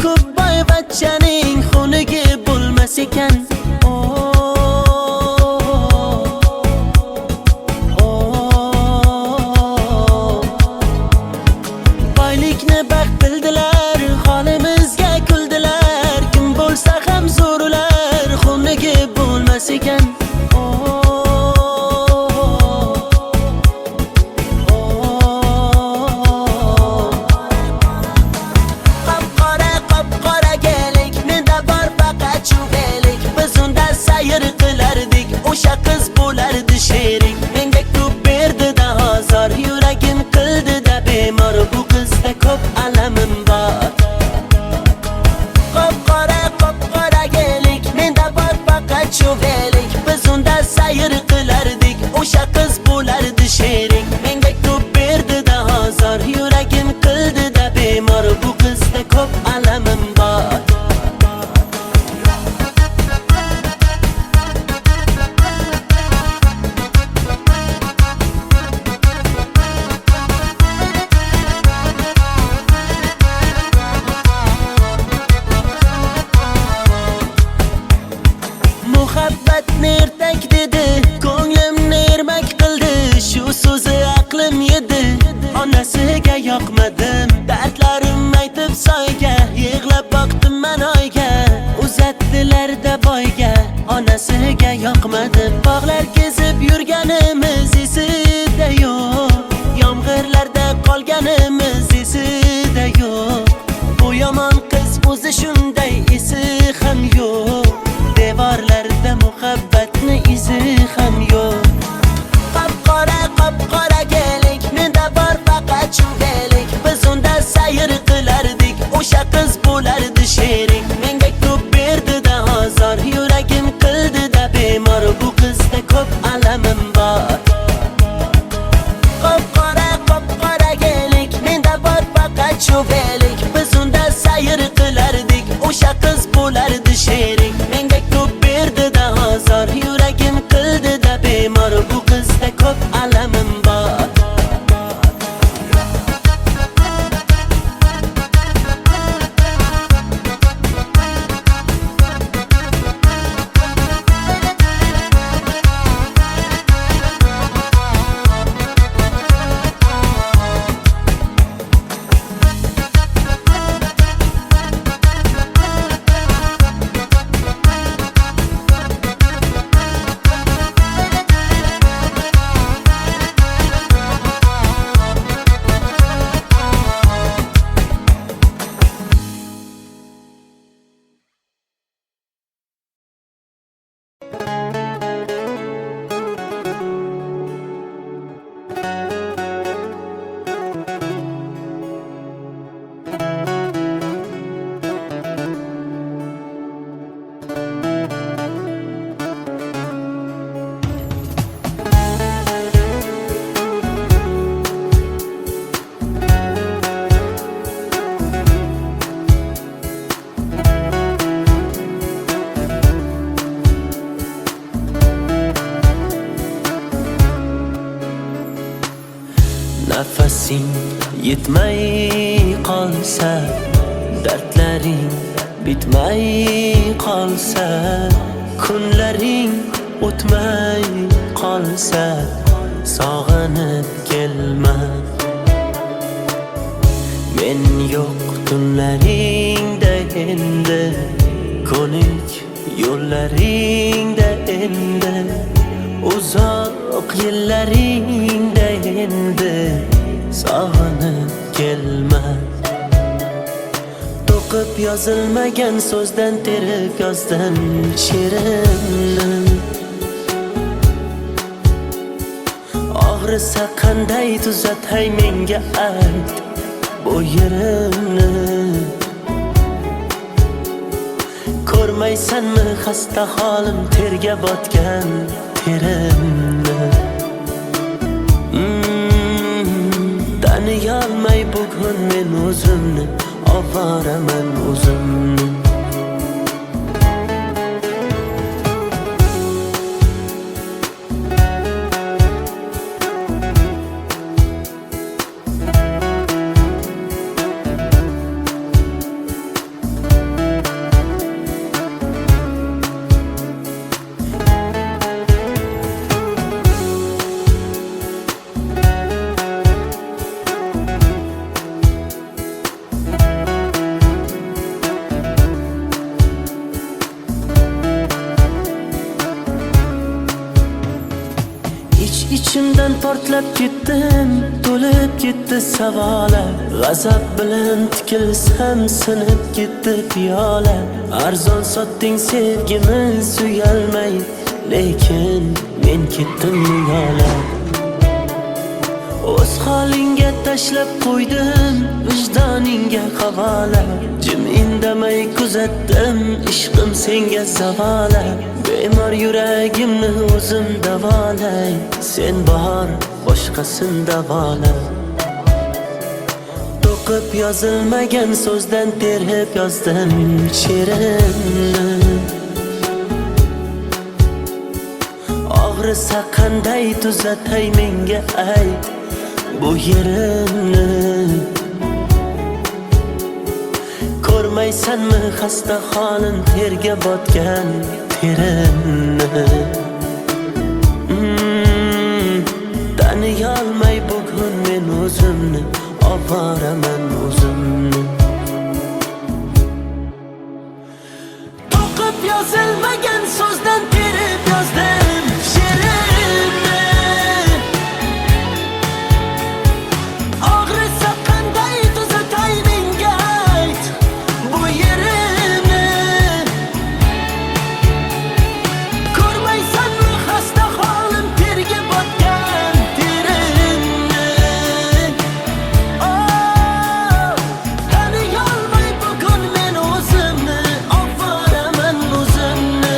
ko'p boyvachchaning xunigi bo'lmas ekan. Boylikni baxt bildilar, holimizga kuldilar. Kim bo'lsa ham zo'r ular xunigi bo'lmas ekan. O'sha qiz bo'lardi sherik, menga ko'p berdi-da ozor, yuragim qildi-da bemor. Bu qizda ko'p alamim bor. Qop-qora gelik, menda bor faqat chuvelik. Biz unda sayr qilardik, o'sha qiz bo'lardi sherik, menga ko'p berdi-da ozor, yuragim qildi-da bemor. Bu qizda ko'p alamim bor. Muhabbatni ertak dedi, ko'nglimni ermak qildi. Shu so'zi aqlim yedi, onasiga yoqmadim. Dardlarim aytib soyga, yig'lab boqdim men oyga. Uzatdilar-da boyga, onasiga yoqmadim. Bog'lar kezib yurganimiz esida yo'q, yomg'irlarda qolganimiz esida yo'q. Bu yomon qiz o'zi shunday, esi ham yo'q. Devorlarda muhabbatni izi ham yo'q. Qop-qora gelik, menda bor faqat chuvelik. Biz unda sayr qilardik, o'sha qiz bo'lardi sherik, menga ko'p berdi-da ozor, yuragim qildi-da bemor. Bu qizda ko'p alamim bor. Qop-qora gelik, menda bor faqat chuvelik. Biz unda sayr qilardik, o'sha qiz bo'lardi sherik, menga ko'p berdi-da ozor, yuragim qildi-da bemor. Bu qizda ko'p alamim bor. Nafasing yetmay qolsa, dardlaring bitmay qolsa, kunlaring o'tmay qolsa, sog'inib kelma. Men yo'q tunlaringda endi, ko'nik yo'llaringda endi, uzoq yillaringda endi, sog'inib kelma. To'qib yozilmagan so'zdan terib yozdim she'rimni. Og'risa qanday tuzatay menga ayt bu yerimni. Ko'rmaysanmi xasta holim, terga botgan terimni. Taniyolmay bugun men o'zimni, ovoraman o'zimni. portlab ketdim, to'lib ketdi savolar. G'azab bilan tikilsam sinib ketdi piyola. Arzon sotding sevgimiz uyalmay, lekin men ketdim yo'la. O'z holingga tashlab qo'ydim, vijdoningga havola. Jim indamay kuzatdim, ishqim senga zavola. Bemor yuragimni o'zim davolay, sen bor, boshqasin davola. To'qib yozilmagan so'zdan terib yozdim she'rimni. Og'risa qanday tuzatay menga ayt bu yerimni. Ko'rmaysanmi xasta holim, terga botgan terimni. Taniyolmay bugun men o'zimni, ovoraman o'zimni. To'qib yozilmagan so'zdan terib yozdim she'rimni. Og'risa qanday tuzatay menga ayt bu yerimni. Ko'rmaysanmi xasta holim, terga botgan terimni. Taniyolmay bugun men o'zimni, ovoraman o'zimni.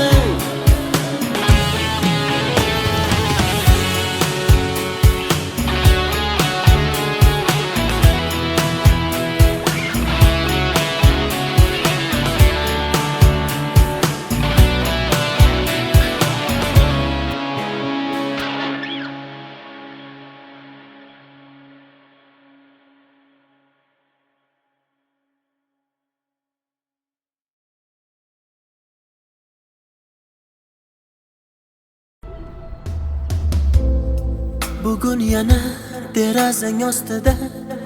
Bugun yana derazang ostida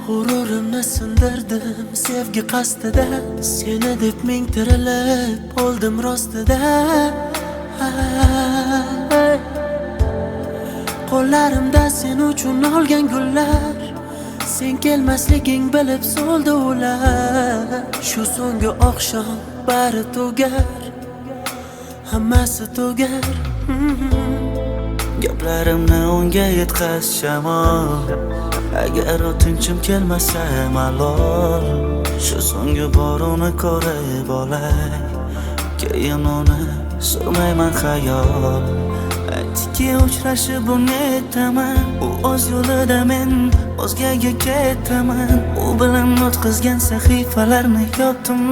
g'ururimni sindirdim sevgi qasdida. Seni deb ming tirilib oldim rostida. Qo'llarimda sen uchun olgan gullar, sen kelmasliging bilib so'ldi ular. Shu so'nggi oqshom bari tugar, hammasi tugar. Gaplarimni unga yetkaz shamol, agar o'tinchim kelmasa malol. Shu so'nggi bor uni ko'rib olay, keyin uni surmayman xayol. Aytdiki uchrashib unetaman, u o'z yo'lida, men o'zgaga ketaman. U bilan o'tkazgan sahifalarni yopdim,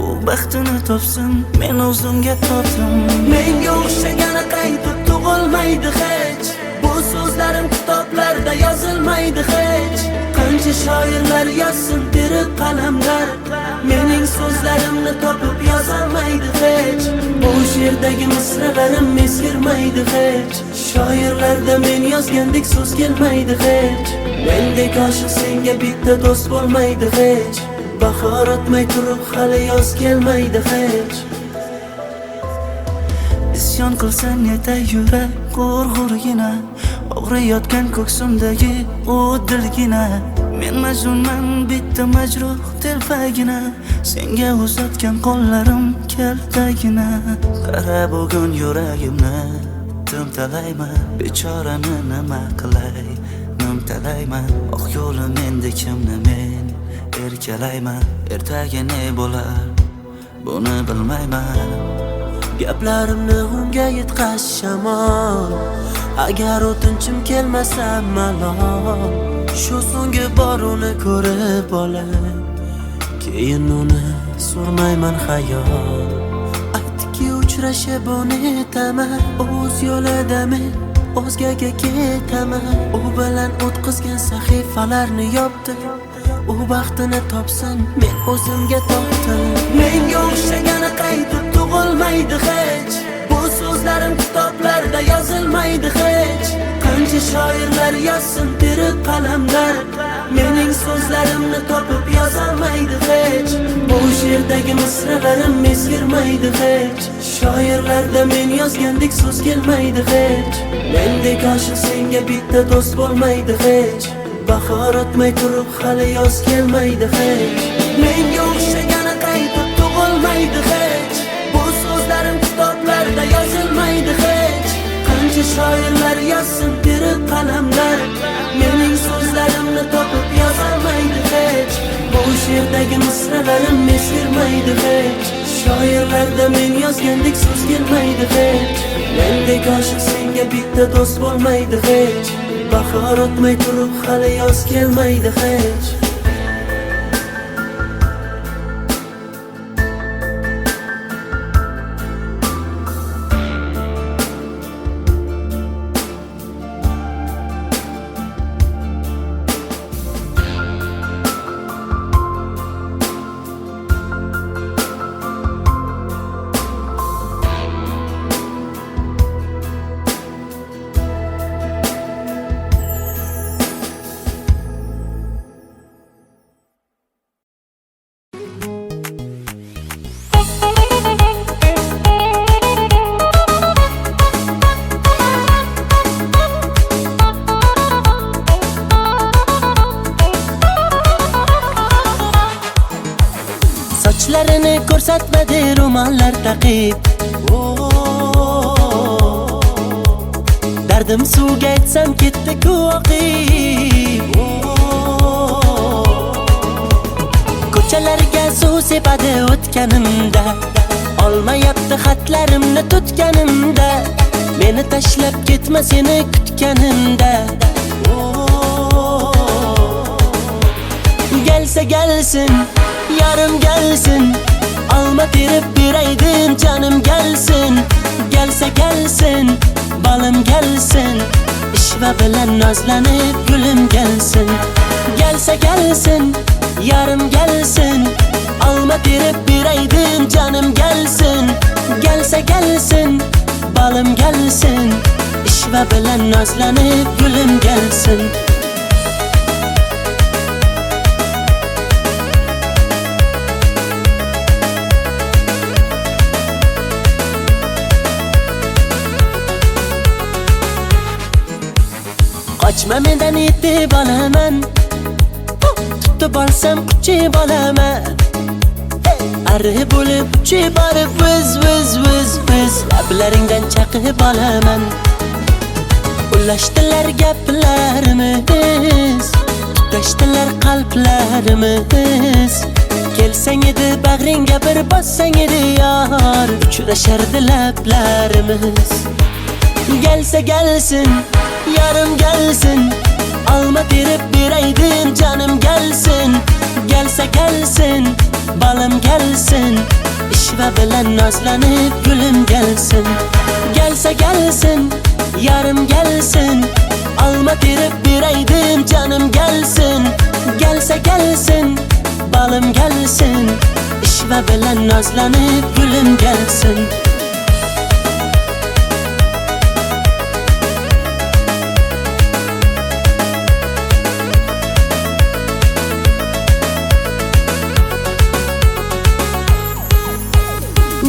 u baxtini topsin, men o'zimga topdim. Menga o'xshagani qaytib tug'ilmaydi hech, bu so'zlarim kitoblarda yozilmaydi hech. Qancha shoirlar yozsin terib qalamlar, mening so'zlarimni topib yozolmaydi hech. Bu she'rdagi misralarim eskirmaydi hech. Shoirlarda men yozgandek so'z kelmaydi hech. Mendek oshiq senga bitta do'st bo'lmaydi hech. Bahor o'tmay turib hali yoz kelmaydi hech. Isyon qilsang yetay yurak g'urg'urgina, og'riyotgan ko'ksimdagi u dilgina. Men majnunman bitta majruh telpagina, senga uzatgan qo'llarim kaltagina. Qara bugun yuragimni timtalayman, bechorani nima qilay, nimtalayman. Oq yo'lim endi kimni men erkalayman. Ertaga ne bo'lar buni bilmayman. Gaplarimni unga yetkaz shamol, agar o'tinchim kelmasa malol. Shu so'nggi bor uni ko'rib olay, keyin uni surmayman xayol. Aytdiki uchrashib unetaman, o'z yo'lida men o'zgaga ketaman. U bilan o'tkazgan sahifalarni yopdim, u baxtini topsin, men o'zimga topdim. Menga o'xshagani qaytib tug'ilmaydi hech, bu so'zlarim kitoblarda yozilmaydi hech. Qancha Qancha shoirlar yozsin terib qalamlar, mening so'zlarimni topib yozolmaydi hech. Bu she'rdagi misralarim ezgirmaydi hech. Shoirlarda men yozgandek so'z kelmaydi hech. Mendek oshiq senga bitta do'st bo'lmaydi hech. Bahor o'tmay turib hali yoz kelmaydi hech. Menga o'xshagani qaytib tug'ilmaydi hech. Bu so'zlarim kitoblarda yozilmaydi hech. Qancha shoirlar yozsin terib qalamlar, mening so'zlarimni topib yozolmaydi hech. Bu she'rdagi misralarim ezgirmaydi hech. Shoirlarda men yozgandek so'z kelmaydi hech. Mendek oshiq senga bitta do'st bo'lmaydi hech. Bahor o'tmay turib hali yoz kelmaydi hech. Sochlarini ko'rsatmadi ro'mollar taqib, dardim suvga aytsam ketdi-ku oqib. Ko'chalarga suv sepadi o'tganimda, olmayapti xatlarimni tutganimda, meni tashlab ketma seni kutganimda. Gelsa gelsin, yarım gelsin, alma terib beraydim canım gelsin. Gelsa gelsin, balım gelsin, ishva bilan nozlanib gulüm gelsin. Gelsa gelsin, yarım gelsin, alma terib beraydim canım gelsin. Gelsa gelsin, balım gelsin, ishva bilan nozlanib gulüm gelsin. Qochma mendan yetib olaman, tutib olsam quchib olaman. Arri bo'lib uchib borib viz viz viz viz lablaringdan chaqib olaman. Ulashdilar gaplarimiz, tutashdilar qalblarimiz. Kelsang edi bag'ringga bir bossang edi yor, uchrashardi lablarimiz. Gelsa gelsin, yarım gelsin, alma terib beraydim canım gelsin. Gelsa gelsin, balım gelsin, ishva bilan nozlanib gulüm gelsin. Gelsa gelsin, yarım gelsin, alma terib beraydim canım gelsin. Gelsa gelsin, balım gelsin, ishva bilan nozlanib gulüm gelsin.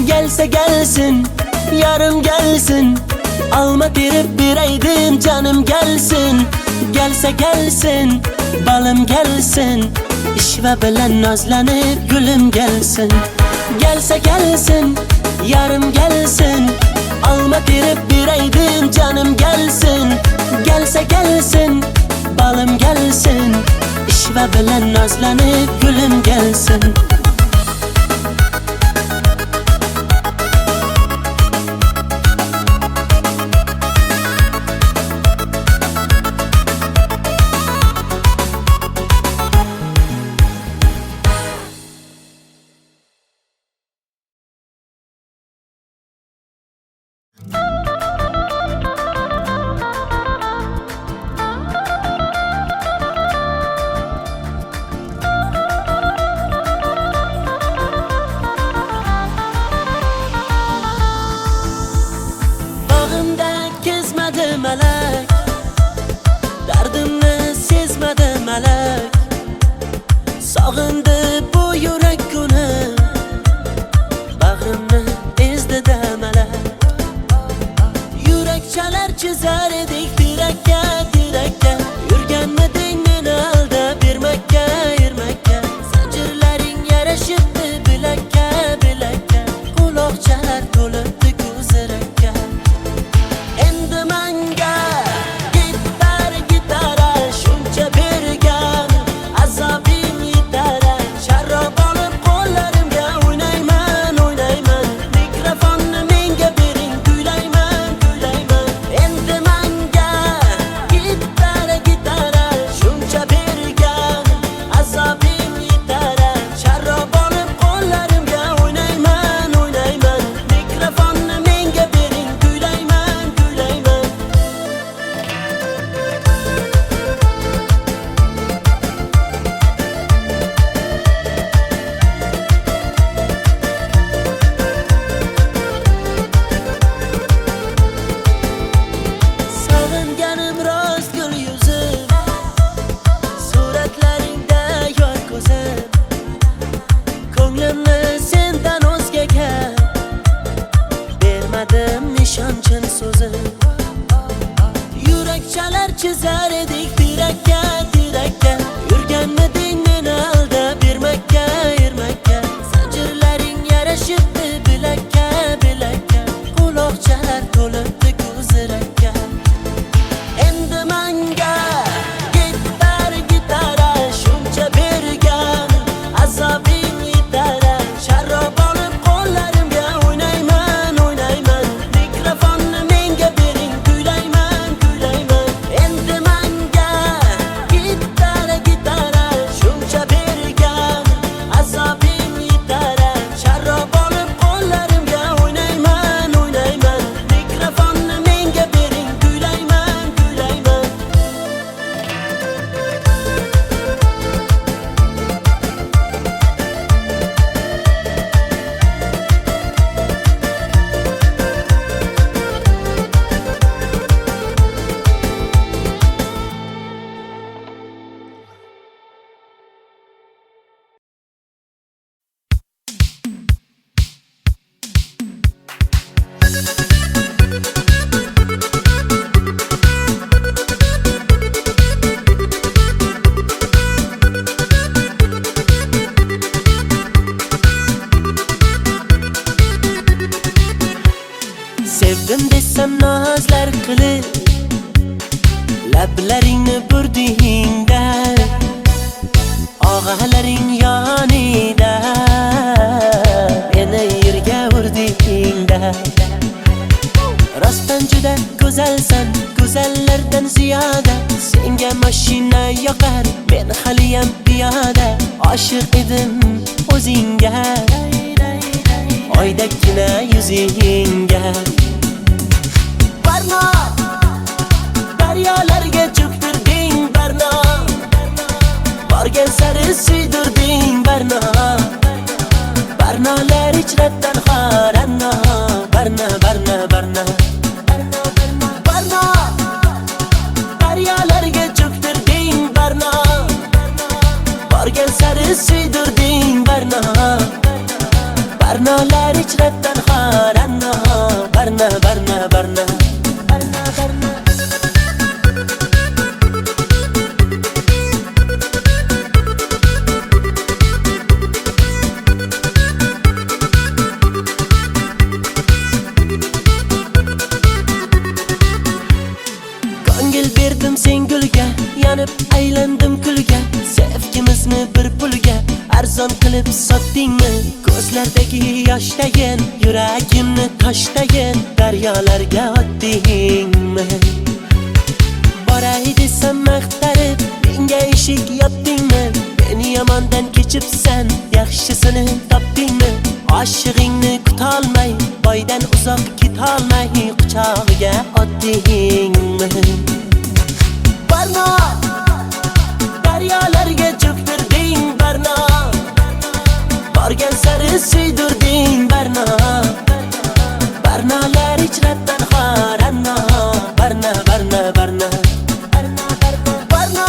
Gelsa gelsin, yarım gelsin, alma terib beraydim canım gelsin. Gelsa gelsin, balım gelsin, ishva bilan nozlanib gulüm gelsin. Gelsa gelsin, yarım gelsin, alma terib beraydim canım gelsin. Gelsa gelsin, balım gelsin, ishva bilan nozlanib gulüm gelsin. kelmadi malak. Sog'indi bu yurak kuni, bag'rimni ezdi-da malak. Yurakchalar chizar edik tirakka, tirakka. Yurganmiding meni aldab bermakka, ermakka. Zanjirlaring yarashibdi bilakka, bilakka. Quloqchalar to'libdi ko'zirakka. Endi menga gitar, gitara shuncha bergan, azobing yetar. Sharob olib qo'llarimga o'ynayman, o'ynayman. Mikrofonni menga bering, kuylayman, kuylayman. Endi menga gitar, gitara shuncha bergan, azobing yetar. Sharob olib qo'llarimga o'ynayman, o'ynayman. Mikrofonni menga bering, kuylayman, kuylayman. Sog'inganim rost gul yuzim, suratlaringda yor ko'zim. Ko'nglimni sendan o'zgaga bermadim nishonchim so'zim. Yurakchalar chizar edik tirakka, tirakka. Yurganmiding meni aldab bermakka, ermakka. Zanjirlaring yarashibdi bilakka, bilakka. Quloqchalar to'libdi ko'zirakka. Endi menga gitar, gitara shuncha bergan, azobing yetar. Sharob olib qo'llarimga o'ynayman, o'ynayman. Mikrofonni menga bering, kuylayman, kuylayman. Endi menga gitar, gitara shuncha bergan, azobing yetar. Sharob olib qo'llarimga o'ynayman, o'ynayman. Mikrofonni menga bering, kuylayman, kuylayman. Sevdim desam nozlar qilib, lablaringni burdingda, og'alaring yonida, meni yerga urdingda. Rostdan juda go'zalsan, go'zallardan ziyoda. Senga mashina yoqar, men haliyam piyoda. Oshiq edim o'zingga, oydagina yuzingga. Barno, daryolarga cho'ktirding barno. Borgan sari suydirding barno. Barnolar ichratan xoranno, barno, barno, barno. Barno, daryolarga cho'ktirding barno. Borgan sari suydirding barno. Barnolar ichratan xoranno, barno, barno, barno. Barno, barno. Ko'ngil berdim sen gulga, yonib aylandim kulga. Sevgimizni bir pulga arzon qilib sotdingmi? Ko'zlardagi yoshdayin, yuragimni toshdayin, daryolarga otdingmi? Boray desam maqtarib, menga eshik yopdingmi? Meni yomondan kechibsan, yaxshisini topdingmi? Oshig'ingni kutolmay, boydan uzoq ketolmay, quchog'iga otdingmi? Barno, daryolarga cho'ktirding barno. Borgan sari suydirding barno. Barnolar ichratan xoranno, barno, barno, barno. Barno,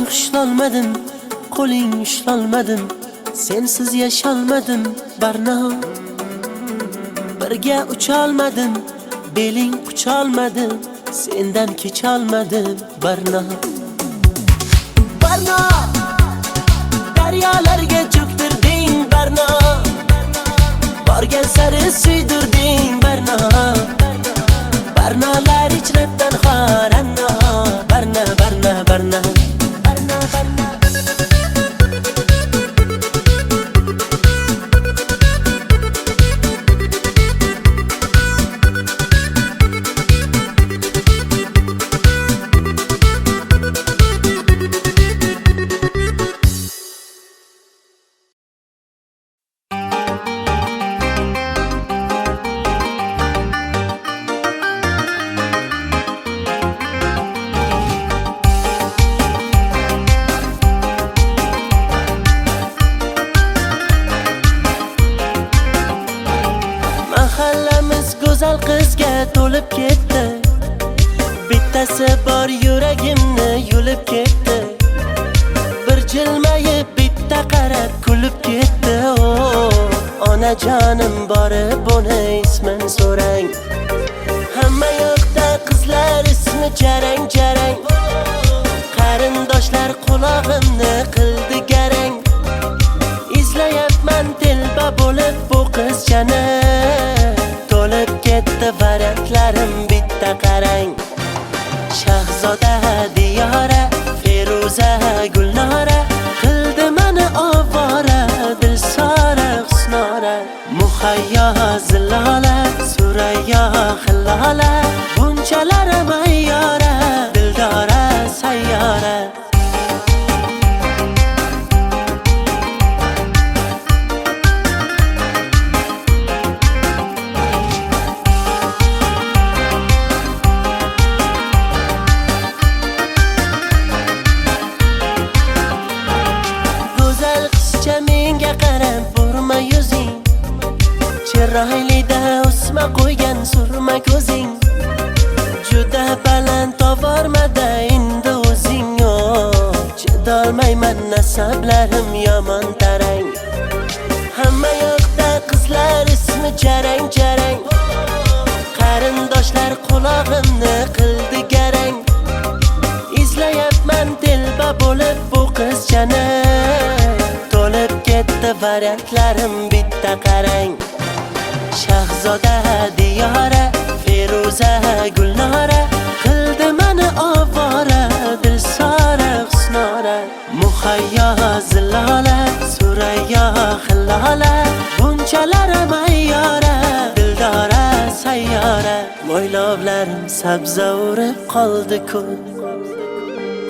xushlolmadim, qo'ling ushlolmadim, sensiz yasholmadim Barno. Birga ucholmadim, beling qucholmadim, sendan kecholmadim Barno. Barno, daryolarga cho'ktirding Barno, borgan sari suydirding Barno. Barnolar ichrabdan xoranno, Barno, Barno, Barno, Barno, Barno. Mahallamiz go'zal qizga to'lib ketdi, bittasi bor yuragimni yulib ketdi. Bir jilmayib bitta qarab kulib ketdi. Onajonim borib uni ismini so'rang. Hamma yoqda qizlar ismi jarang jarang, qarindoshlar qulog'imni qildi garang. Izlayapman telba bo'lib bu qizchani, to'lib ketdi variantlarim bitta qarang. Shahzoda Diyora, Feruza Gulnora, qildi meni ovora, Dilsora Husnora. Muhayyo Zilola, Surayyo Hillola, bunchalar mayyora, Dildora sayyora. Chiroylida o'sma qo'ygan surma ko'zing, juda baland tovormada endi o'zing. Chidolmayman nasablarim yomon tarang. Hamma yoqda qizlar ismi jarang jarang, qarindoshlar qulog'imni qildi garang. Izlayapman telba bo'lib bu qizchani, to'lib ketdi variantlarim bitta qarang. Shahzoda Diyora, Feruza Gulnora, qildi meni ovora, Dilsora Husnora. Muhayyo Zilola, Surayyo Hillola, bunchalar mayyora, Dildora sayyora. Mo'ylovlarim sabza urib qoldi-ku,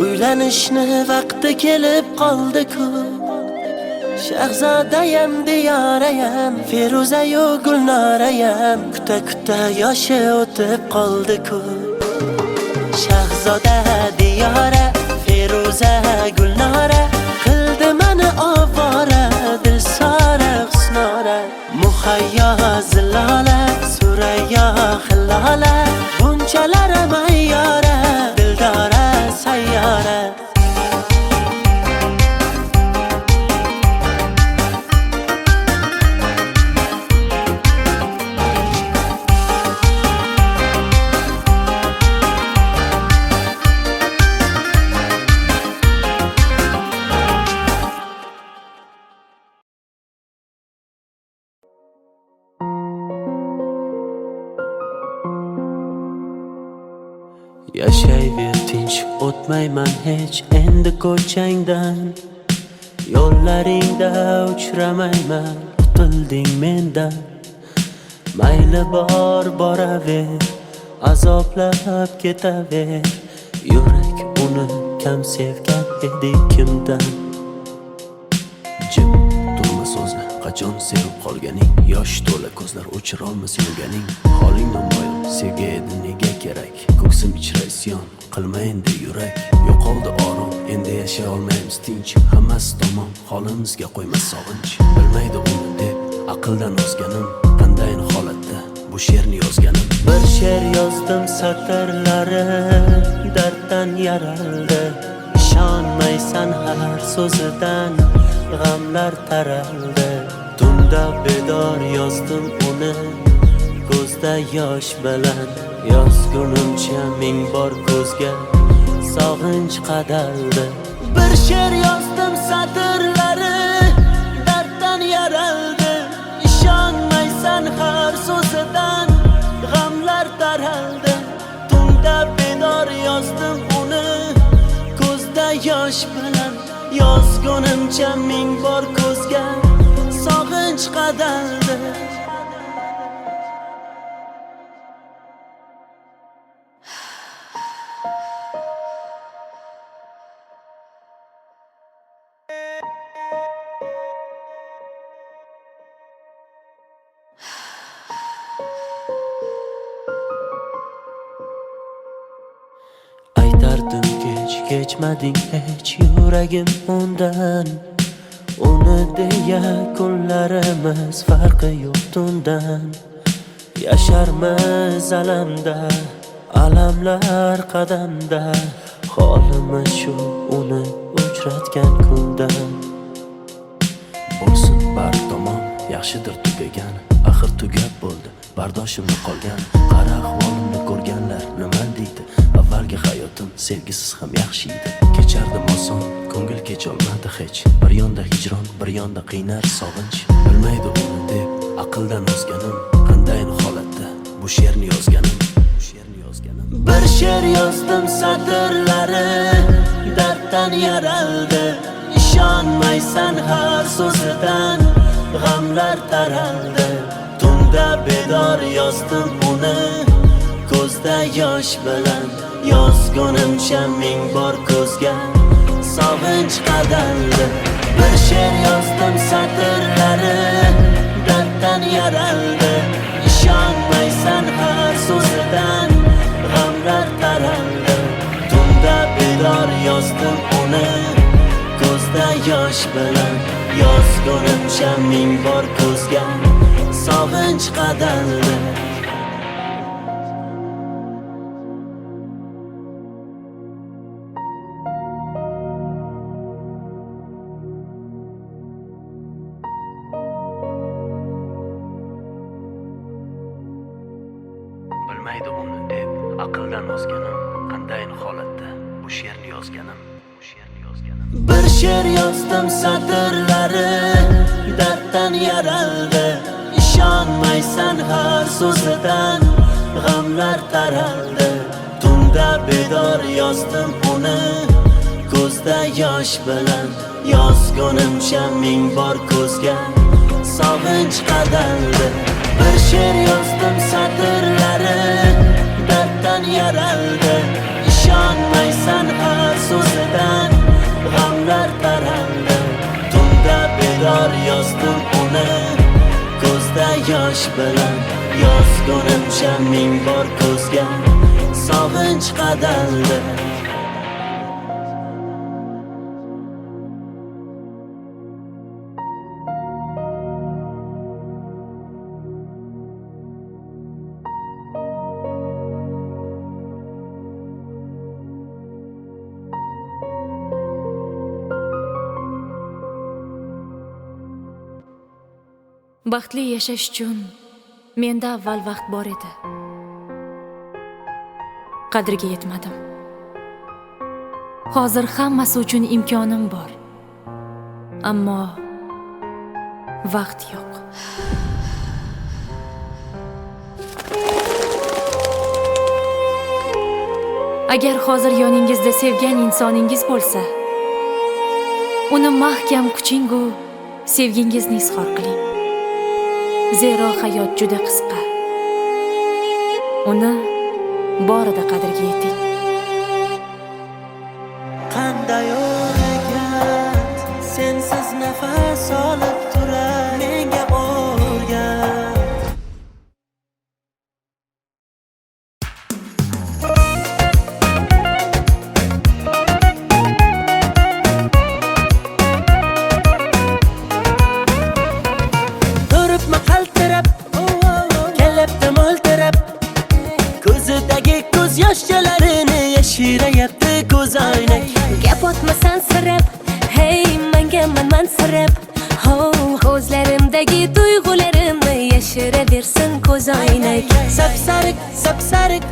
uylanishni vaqti kelib qoldi-ku. Shahzodayam Diyorayam, Feruzayu Gulnorayam, kuta kuta yoshi o'tib qoldi-ku. Shahzoda Diyora, Feruza Gulnora, qildi meni ovora, Dilsora Husnora. Muhayyo Zilola, Surayyo Hillola, bunchalar mayyora, Dildora sayyora. Yashayver tinch, o'tmayman hech endi ko'changdan. Yo'llaringda uchramayman, qutilding mendan. Mayli bor boraver, azoblab ketaver. Yurak uni kam sevgan edi kimdan. Jim turma so'zla, qachon sevib qolganing, yosh to'la ko'zlar o'chirolmas yurganing. Holing namoyon, sevgi edi nega kerak, ko'ksim ichra isyon, qilma endi yurak. Yo'qoldi orom, endi yashay olmaymiz tinch, hammasi tamom, holimizga qo'ymas sog'inch. Bilmaydi uni deb aqldan ozganim, qandayin holatda bu she'rni yozganim. Bir she'r yozdim satrlari darddan yaraldi, ishonmaysan so'zidan g'amlar taraldi. Tunda bedor yozdim uni ko'zda yosh bilan. Yozgunimcha ming bor ko'zga sog'inch qadaldi. Bir she'r yozdim satrlari darddan yaraldi. İshonmaysan har so'zidan g'amlar taraldi. Tunda bedor yozdim uni ko'zda yosh bilan. Yozgunimcha ming bor ko'zga sog'inch qadaldi. Aytardim kechmading hech yuragim undan. Uni deya kunlarimiz farqi yo'q tundan. Yasharmiz alamda, alamlar qadamda. Holimiz shu uni uchratgan kundan. Bo'lsin bar tomon yaxshidir tugagan. Axir tugab bo'ldi bardoshimni qolgan. Qara ahvolimni ko'rganlar nima deydi? Avvalgi hayotim sevgisiz ham yaxshi edi. Kechardim oson, ko'ngil kecholmadi hech. Bir yonda hijron, bir yonda qiynar sog'inch. Bilmaydi uni deb aqldan ozganim. Qanday holatda bu she'rni yozganim. Bir she'r yozdim satrlari darddan yaraldi. İshonmaysan har so'zidan g'amlar taraldi. Tunda bedor yozdim uni ko'zda yosh bilan. Yozgunimcha ming bor ko'zga sog'inch qadaldi. Bir she'r yozdim satrlari darddan yaraldi. İshonmaysan har so'zidan g'amlar taraldi. Tunda bedor yozdim uni ko'zda yosh bilan. Yozgunimcha ming bor ko'zga sog'inch qadaldi. Bilmaydi uni deb aqldan ozganim. Qanday holatda bu she'rni yozganim. Bir she'r yozdim satrlari darddan yaraldi. İshonmaysan har so'zidan g'amlar taraldi. Tunda bedor yozdim uni ko'zda yosh bilan. Yozgunimcha ming bor ko'zga sog'inch qadaldi. Bir she'r yozdim satrlari darddan yaraldi. İshonmaysan har so'zidan g'amlar taraldi. Tunda bedor yozdim uni ko'zda yosh bilan. Yozgunimcha ming bor ko'zga sog'inch qadaldi. Baxtli yashash uchun menda avval vaqt bor edi. Qadriga yetmadim. Hozir hammasi uchun imkonim bor. Ammo vaqt yo'q. Agar hozir yoningizda sevgan insoningiz bo'lsa, uni mahkam kuchingu sevgingizni izhor qiling. Zero hayot juda qisqa. Uni borida qadriga yeting. Qanday o'rgat sensiz nafas olib turar menga o'rgat. Turibmi qaltirab, kelibdi mo'ltirab, ko'zidagi ko'z yoshlarini yashirayapti ko'zoynak. Gap o'tmasa ko'zoynak. Sapsariq, sapsariq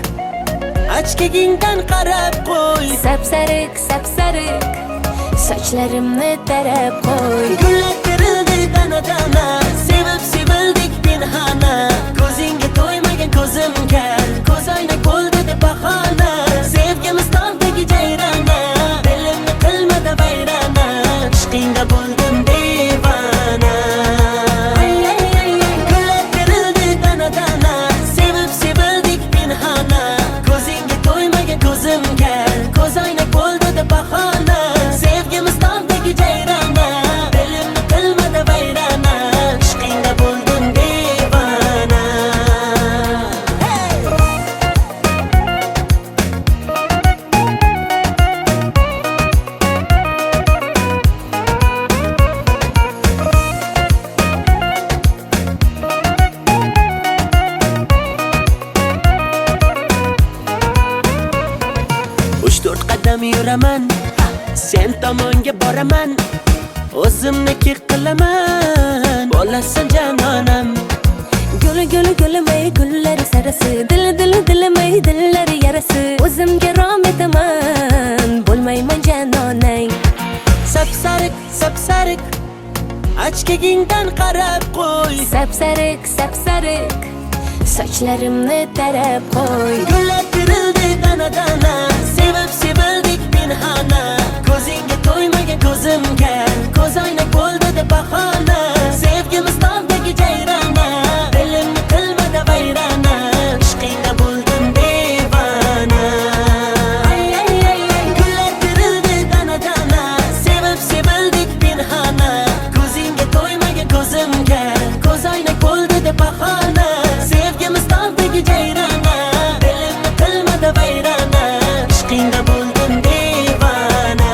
ochkigingdan qarab qo'y. Sapsariq, sapsariq sochlarimni tarab qo'y. Gullar terildi dana-dana, sevib sevildik pinhona. Ko'zingga to'ymagan ko'zimga ko'zoynak bo'ldi deb bahona. Sevgimiz tog'dagi jayrona, dilimni qilmadi vayrona. Ishqingda bo'ldim devona. Gullar terildi dana-dana, sevib sevildik pinhona. Ko'zingga to'ymagan ko'zimga ko'zoynak bo'ldi deb bahona. Sevgimiz tog'dagi jayrona, dilimni qilmadi vayrona. Ishqingda bo'ldim devona. Uch to'rt qadam yuraman, sen tomonga boraman. O'zimniki qilaman, bo'lasan janonam. Guli guli gulimay gullar sarasi, dili dilimay dillar yarasi. O'zimga rom etaman, bo'lmayman janonang. Sapsariq, sapsariq ochkigingdan qarab qo'y. Sapsariq, sapsariq sochlarimni tarab qo'y. Gullar terildi dana-dana, sevib sevildik pinhona. Ko'zingga to'ymagan ko'zimga ko'zoynak bo'ldi deb bahona. Sevgimiz tog'dagi jayrona, dilimni qilmadi vayrona. Ishqingda bo'ldim devona. Gullar terildi dana-dana, sevib sevildik pinhona. Ko'zingga to'ymagan ko'zimga ko'zoynak bo'ldi deb bahona. Sevgimiz tog'dagi jayrona, dilimni qilmadi vayrona. Ishqingda bo'ldim devona.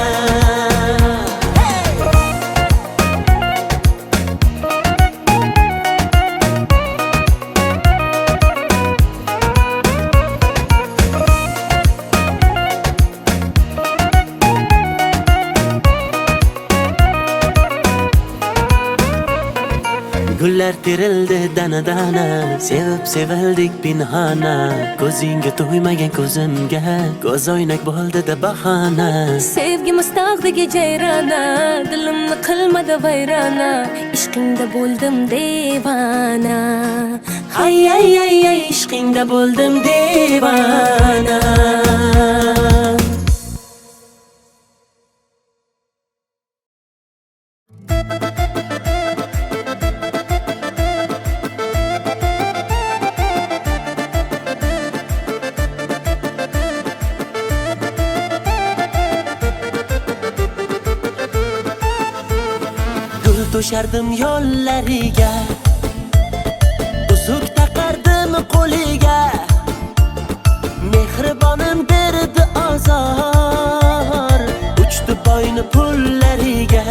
Gullar terildi dana-dana, sevib sevildik pinhona. Ko'zingga to'ymagan ko'zimga ko'zoynak bo'ldi deb bahona. Sevgimiz tog'dagi jayrona, dilimni qilmadi vayrona. Ishqingda bo'ldim devona. Ay ay ay ay, ishqingda bo'ldim devona. Gul to'shardim yo'llariga, uzuk taqardim qo'liga. Mehribonim berdi azor, uchdi boyni pullariga.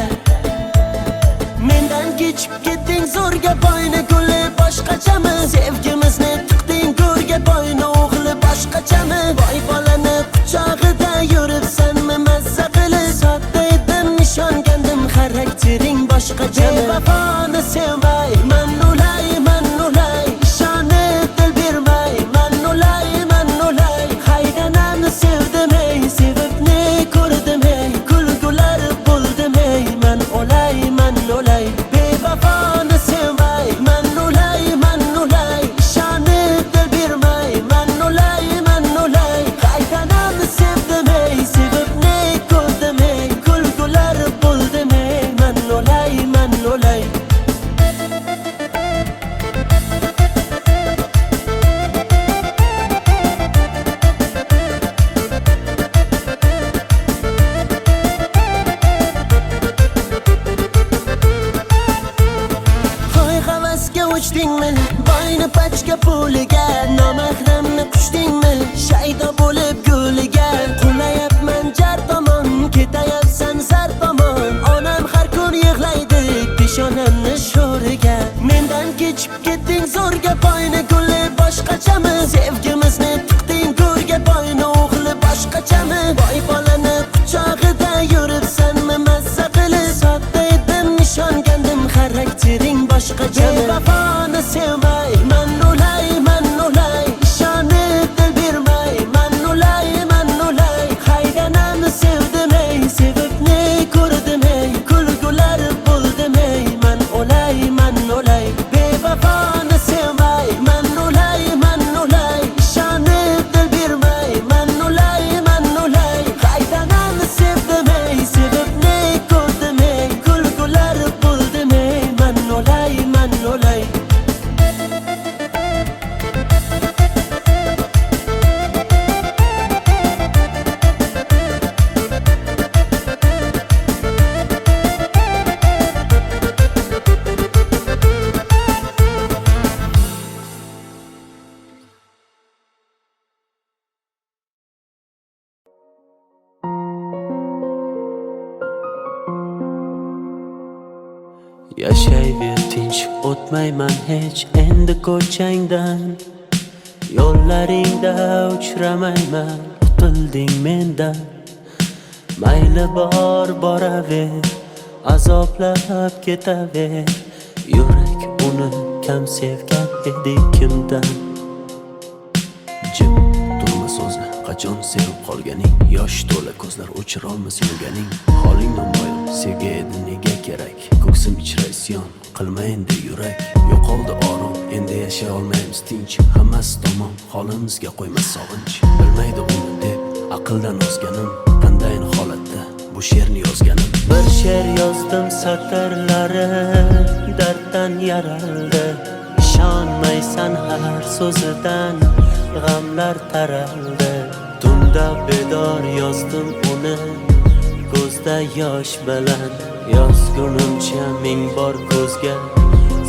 Mendan kechib ketding zo'rga boyni guli boshqachami? Sevgimizni tiqding go'rga boyni o'g'li boshqachami? Boy bolani quchog'ida yuribsanmi mazza qilib? Sodda edim nishongandim, xaraktering boshqachami? Bevafoni sevmay man ulay, man ulay, ishonib dil bermay man ulay, man ulay. Haydanamni sevdim ey, sevib ne ko'rdim ey, kulgular bo'ldim ey, man ulay, man ulay. Bevafoni sevmay man ulay, man ulay, ishonib dil bermay man ulay, man ulay. Haydanamni sevdim ey, sevib ne ko'rdim ey, kulgular bo'ldim ey, man ulay, man ulay. Hoy havasga uchdingmi, boyni pachka puliga. Nomahramni qushdingmi, shaydo bo'lib guliga. Qulayapman jar tomon, ketayapsan zar tomon. Onam har kun yig'laydi peshonamni sho'riga. Mendan kechib ketding zo'rga boyni guli boshqachami? Sevgimizni tiqding go'rga boyni o'g'li boshqachami? Boy bolani quchog'ida yuribsanmi mazza qilib? Sodda edim nishongandim, xaraktering boshqachami? Bevafoni sevmay man ulay, Yashayver tinch, o'tmayman hech endi ko'changdan. Yo'llaringda uchramayman, qutilding mendan. Mayli bor boraver, azoblab ketaver. Yurak uni kam sevgan edi kimdan. Jim turma so'zla, qachon sevib qolganing. Yosh to'la ko'zlar o'chirolmas yurganing. Holing namoyon, sevgi edi nega kerak. Ko'ksim ichra isyon, qilma endi yurak. Yo'qoldi orom, endi yashay olmaymiz tinch. Hammasi tamom, holimizga qo'ymas sog'inch. Bilmaydi uni deb aqldan ozganim. Qandayin holatda bu she'rni yozganim. Bir she'r yozdim satrlari darddan yaraldi. Ishonmaysan har so'zidan g'amlar taraldi. Tunda bedor yozdim uni ko'zda yosh bilan. Yozgunimcha ming bor ko'zga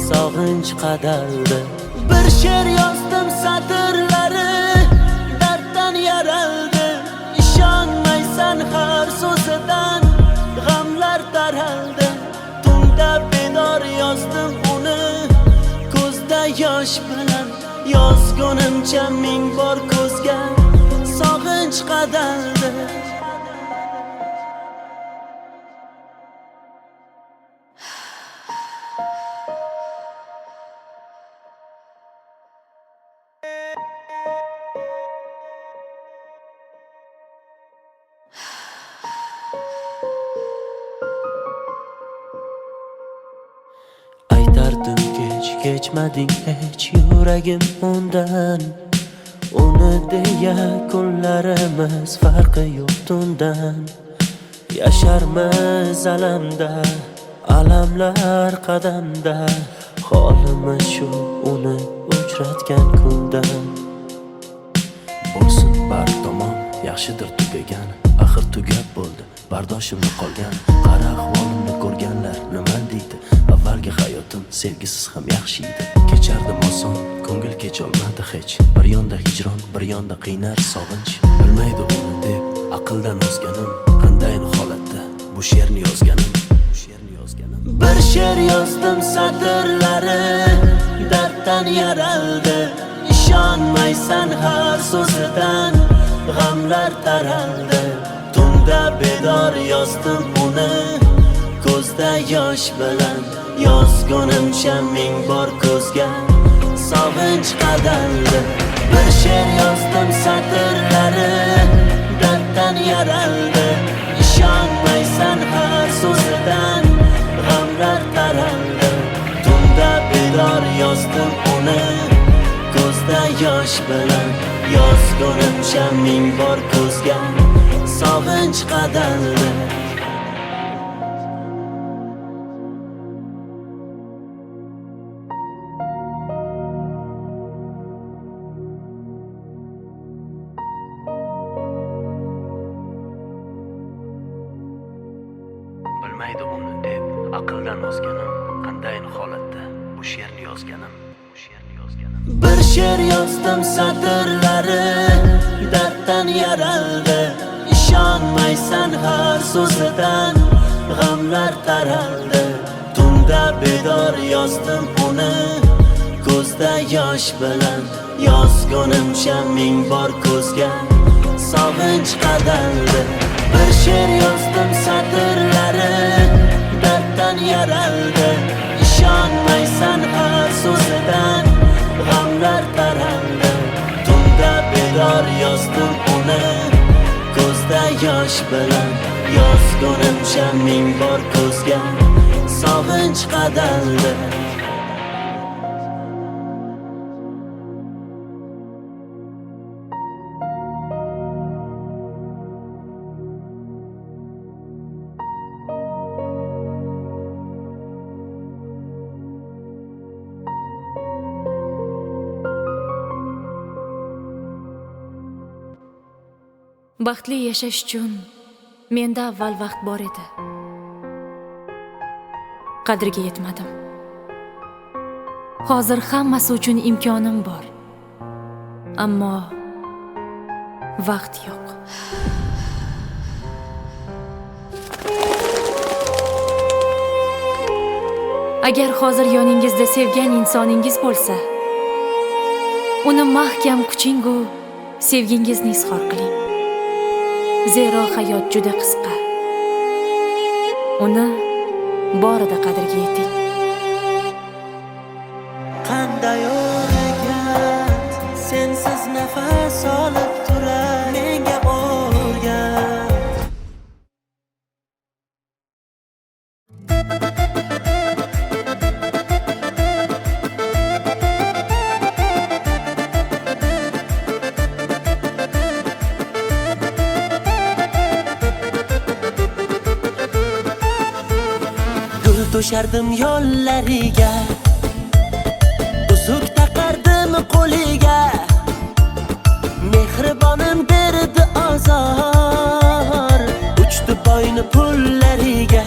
sog'inch qadaldi. Bir she'r yozdim satrlari darddan yaraldi. Ishonmaysan har so'zidan g'amlar taraldi. Tunda bedor yozdim uni ko'zda yosh bilan. Yozgunimcha ming bor ko'zga sog'inch qadaldi. Aytardim kechmading hech yuragim undan. Uni deya kunlarimiz farqi yo'q tundan. Yasharmiz alamda, alamlar qadamda. Holimiz shu uni uchratgan kundan. Bo'lsin bar tomon, yaxshidir tugagan. Axir tugab bo'ldi, bardoshimni qolgan. Qara ahvolimni ko'rganlar nima deydi? Avvalgi hayotim sevgisiz ham yaxshi edi. Kechardim oson, ko'ngil kecholmadi hech. Bir yonda hijron, bir yonda qiynar sog'inch. Bilmaydi uni deb aqldan ozganim. Qandayin holatda bu she'rni yozganim. Bir she'r yozdim satrlari darddan yaraldi. Ishonmaysan har so'zidan g'amlar taraldi. Tunda bedor yozdim uni ko'zda yosh bilan. Yozgunimcha ming bor ko'zga sog'inch qadaldi. Bir she'r yozdim satrlari darddan yaraldi. Ishonmaysan har so'zidan g'amlar taraldi. Tunda bedor yozdim uni ko'zda yosh bilan. Yozgunimcha ming bor ko'zga sog'inch qadaldi. Bilmaydi uni deb aqldan ozganim. Qandayin holatda bu she'rni yozganim. Bir she'r yozdim satrlari darddan yaraldi. Ishonmaysan har so'zidan g'amlar taraldi. Tunda bedor yozdim uni ko'zda yosh bilan. Yozgunimcha ming bor ko'zga sog'inch qadaldi. Bir she'r yozdim satrlari darddan yaraldi. Ishonmaysan har so'zidan g'amlar taraldi. Tunda bedor yozdim uni ko'zda yosh bilan. Yozgunimcha ming bor ko'zga sog'inch qadaldi. Baxtli yashash uchun menda avval vaqt bor edi. Qadriga yetmadim. Hozir hammasi uchun imkonim bor. Ammo vaqt yo'q. Agar hozir yoningizda sevgan insoningiz bo'lsa, uni mahkam kuchingu sevgingizni izhor qiling. Zero hayot juda qisqa. Uni borida qadriga yeting. Qanday o'rgat, sensiz nafas olib turar menga o'rgat. Gul to'shardim yo'llariga, uzuk taqardim qo'liga, mehribonim berdi azor, uchdi boyni pullariga.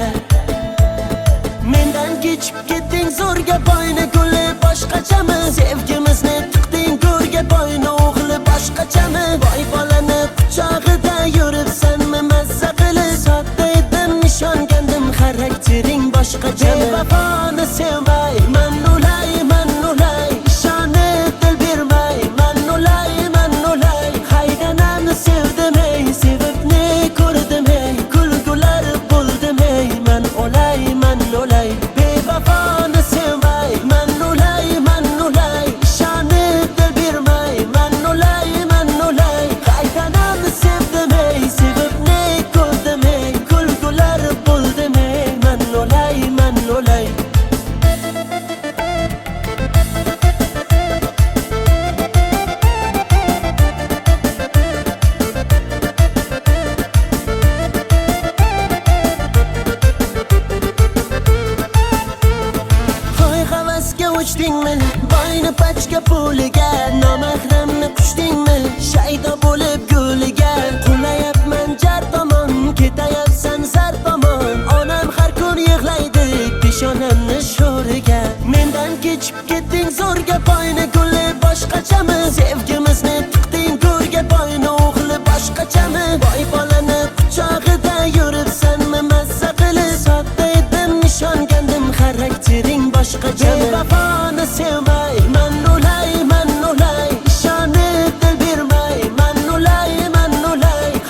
Mendan kechib ketding zo'rga boyni guli boshqachami? Sevgimizni tiqding go'rga boyni o'g'li boshqachami? Boy bolani quchog'ida yuribsanmi mazza qilib? Sodda edim nishongandim xaraktering boshqachami? Bevafoni sevmay man ulay ishonib dil bermay man ulay haydanamni sevdim ey, sevib ne ko'rdim ey, kulgular bo'ldim ey, man ulay bevafoni sevmay man ulay ishonib dil bermay man ulay haydanamni sevdim ey, sevib ne ko'rdim ey, kulgular bo'ldim ey, man ulay uchdingmi? Boyni pachka puliga, nomahramni qushdingmi? Shaydo bo'lib g'uliga, qulayapman jar tomon, ketayapsan zar tomon. Onam har kun yig'laydi peshonamni sho'riga. Mendan kechib ketding zo'rga boyni guli boshqachami? Sevgimizni tiqding go'rga boyni o'g'li boshqachami? Boy bolani quchog'ida yuribsanmi mazza qilib? Sodda edim nishongandim xaraktering boshqachami? Bevafoni sevmay man ulay ishonib dil bermay man ulay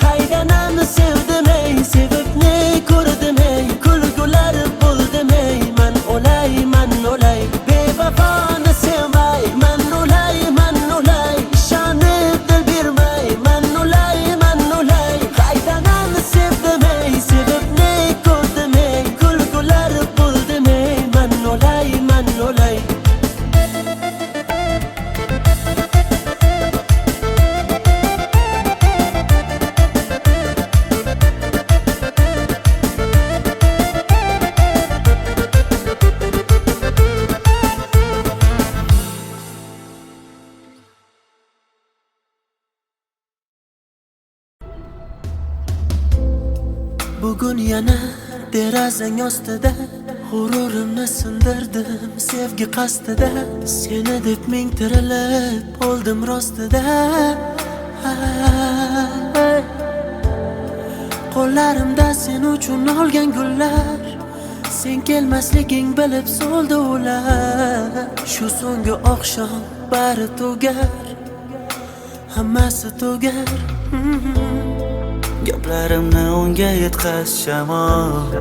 haydanamni sevdim ey, sevib ne ko'rdim ey, kulgular bo'ldim ey, man ulay bevafoni sevmay man ulay ishonib dil bermay man ulay haydanamni sevdim ey, sevib ne ko'rdim ey, kulgular bo'ldim ey, man ulay Bugun yana derazang ostida g'ururimni sindirdim sevgi qasdida. Seni deb ming tirilib o'ldim rostida. Qo'llarimda sen uchun olgan gullar, sen kelmasliging bilib so'ldi ular. Shu so'nggi oqshom bari tugar, hammasi tugar. Gaplarimni unga yetkaz shamol,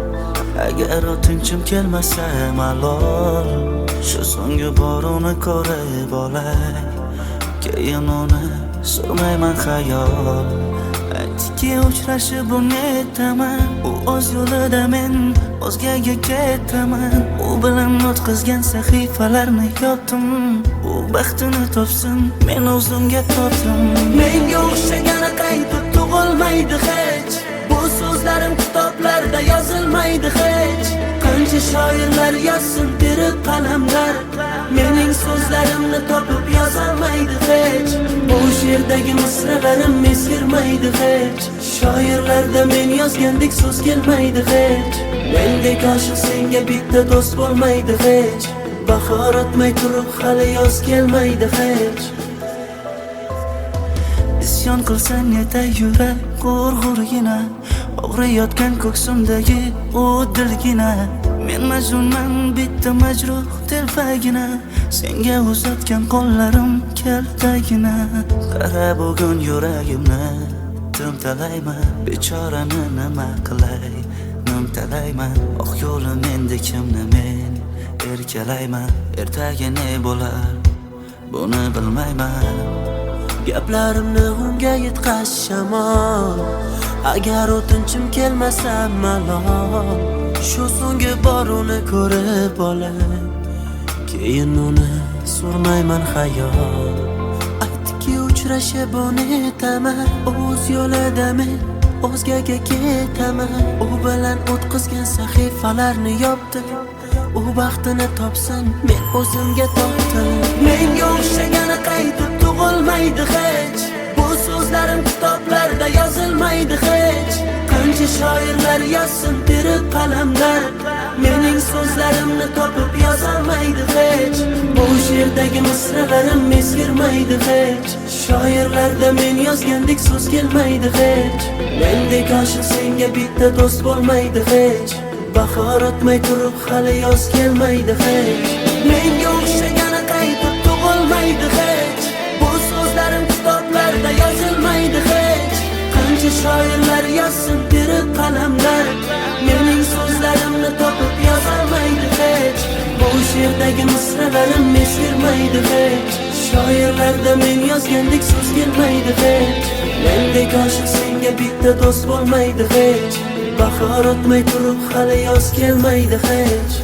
agar o'tinchim kelmasa malol. Shu so'nggi bor uni ko'rib olay, keyin uni surmayman xayol. Aytdiki uchrashib uni aytaman, u o'z yo'lida men o'zgaga ketaman. U bilan o'tkazgan sahifalarni yopdim, u baxtini topsin men o'zimga topdim. Menga o'xshagani qaytib tug'ilmaydi hech, bu so'zlarim kitoblarda yozilmaydi hech. Qancha shoirlar yozsin tirik qalamlar, mening so'zlarimni topib yozolmaydi hech. Bu she'rdagi misralarim eskirmaydi hech. Shoirlarda men yozgandek so'z kelmaydi hech. Mendek oshiq senga bitta do'st bo'lmaydi hech. Bahor o'tmay turib hali yoz kelmaydi hech. Isyon qilsang netay yurak g'urg'urgina, og'riyotgan ko'ksimdagi u dilgina. Men majnunman bitta majruh telpagina, senga uzatgan qo'llarim kaltagina. Qara bugun yuragimni timtalayman, bechorani nima qilay nimtalayman. Oq yo'lim endi kimni men erkalayman, ertaga ne bo'lar buni bilmayman. Gaplarimni unga yetkazshamon, agar o'tinchim kelmasa malol. Shu so'nggi bor uni ko'rib olay, keyin uni surmayman xayol. Aytdiki uchrashib unutaman, o'z yo'lida men o'zgaga ketaman. U bilan o'tkazgan sahifalarni yopdim, u baxtini topsin men o'zimga tortdim. Menga o'xshagani qaytib tug'ilmaydi hech, bu so'zlarim kitoblarda yozilmaydi hech. Qancha shoirlar yozsin tirik qalamlar, mening so'zlarimni topib yozolmaydi hech. Bu she'rdagi misralarim ezgirmaydi hech, shoirlarda men yozgandek so'z kelmaydi hech. Mendek oshiq senga bitta do'st bo'lmaydi hech, bahor o'tmay turib hali yoz kelmaydi hech. Menga o'xshagani qaytib tug'ilmaydi hech, bu so'zlarim kitoblarda yozilmaydi hech. Qancha shoirlar yozsin tirik qalamlar, mening so'zlarimni topib yozolmaydi hech. Bu she'rdagi misralarim ezgirmaydi hech, shoirlarda men yozgandek so'z kelmaydi hech. Mendek oshiq senga bitta do'st bo'lmaydi hech, bahor o'tmay turib hali yoz kelmaydi hech.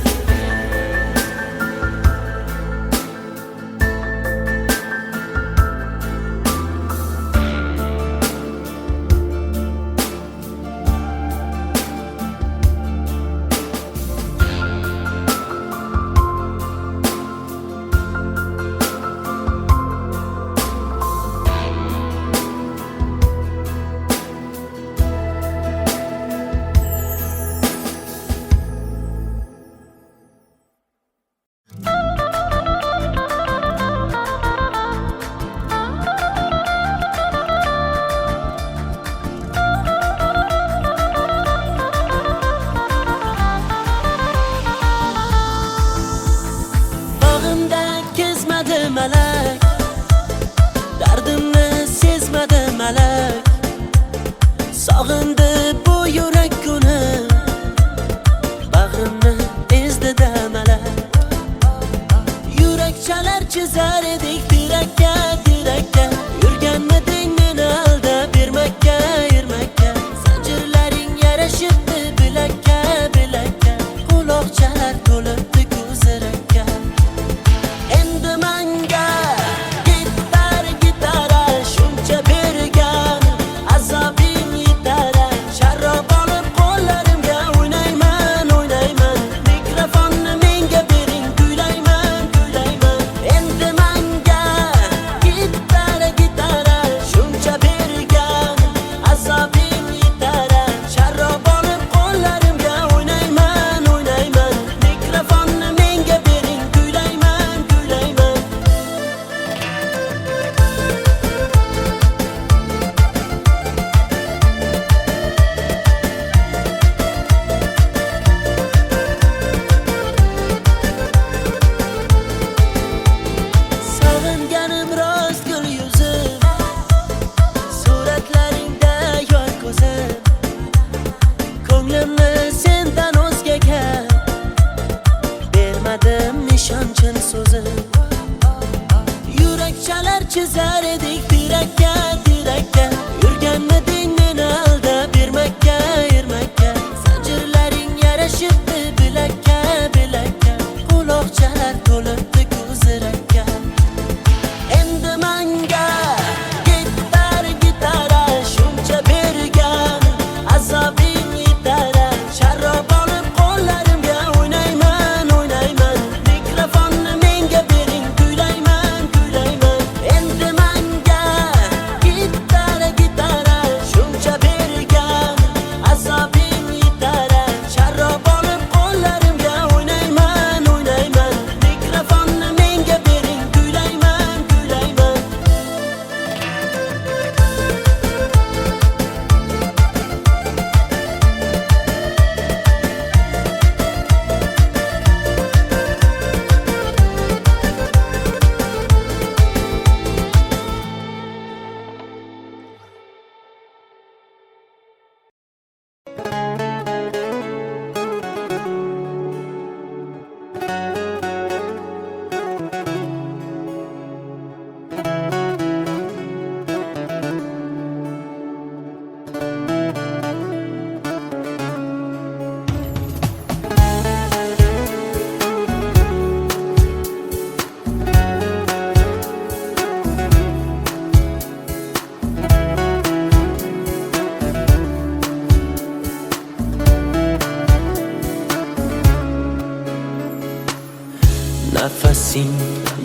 Nafasing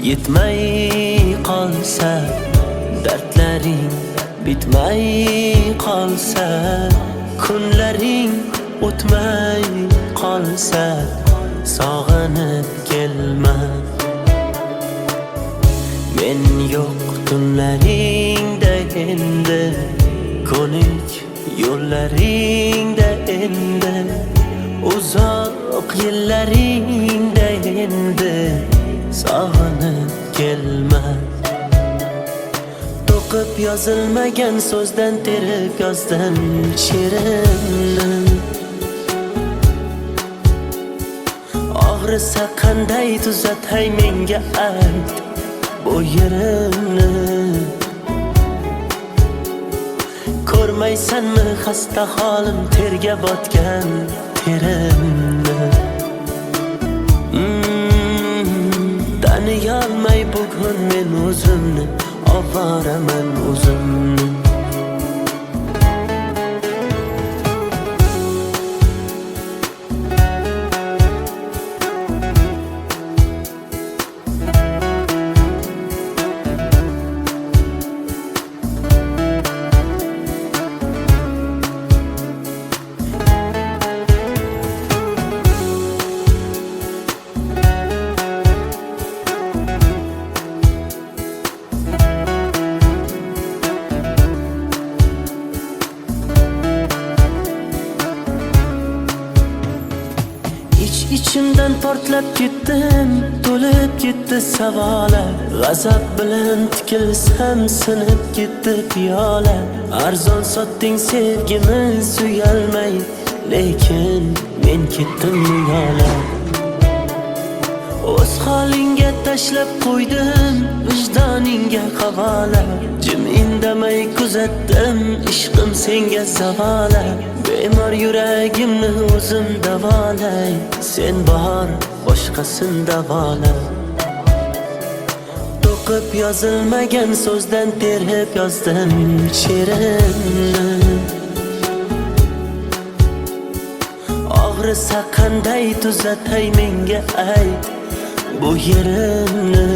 yetmay qolsa, dardlaring bitmay qolsa, kunlaring o'tmay qolsa, sog'inib kelma. Men yo'q tunlaringda endi, ko'nik yo'llaringda endi, uzoq yillaringda endi, sog'inib kelma. To'qib yozilmagan so'zdan terib yozdim she'rimni. Og'risa qanday tuzatay menga ayt bu yerimni. Ko'rmaysanmi xasta holim, terga botgan terimni. Taniyolmay bugun men o'zimni, ovoraman o'zimni. İçimden portlab ketdim, to'lib ketdi savolar. G'azab bilan tikilsam sinib ketdi piyola. Arzon sotding sevgimiz suyalmay, lekin men ketdim yo'la. O'z holingga tashlab qo'ydim, vijdoningga havola. Jim indamay kuzatdim, ishqim senga zavola. Bemor yuragimni o'zim davolay, sen bor boshqasin davola. To'qib yozilmagan so'zdan terib yozdim she'rimni. Og'risa qanday tuzatay menga ayt bu yerimni.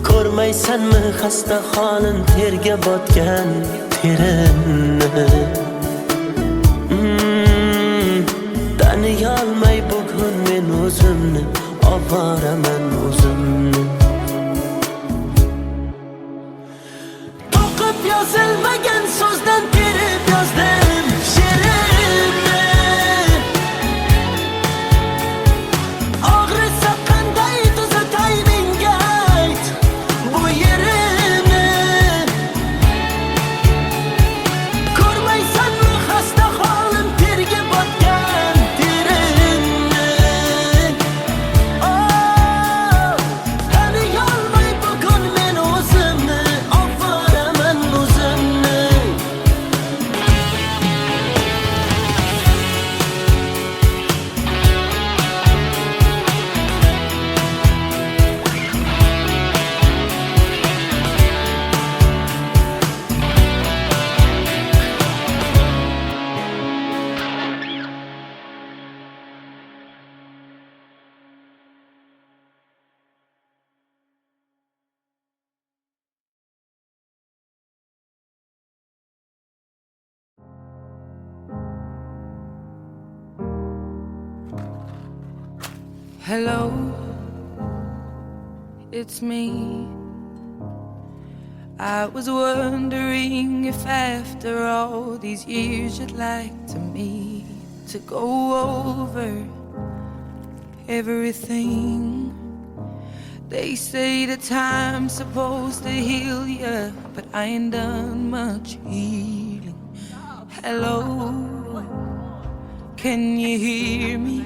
Ko'rmaysanmi xasta holim, terga botgan terimni. Taniyolmay bugun men o'zimni, ovoraman o'zimni. To'qib yozilmagan so'zdan terib yozdim she'rimni. Og'risa qanday tuzatay menga ayt bu yerimni. Ko'rmaysanmi xasta holim, terga botgan terimni. Taniyolmay bugun men o'zimni, ovoraman o'zimni. Hello, it's me. I was wondering if after all these years you'd like to meet, to go over everything. They say the time's supposed to heal ya, but I ain't done much healing. Hello, can you hear me?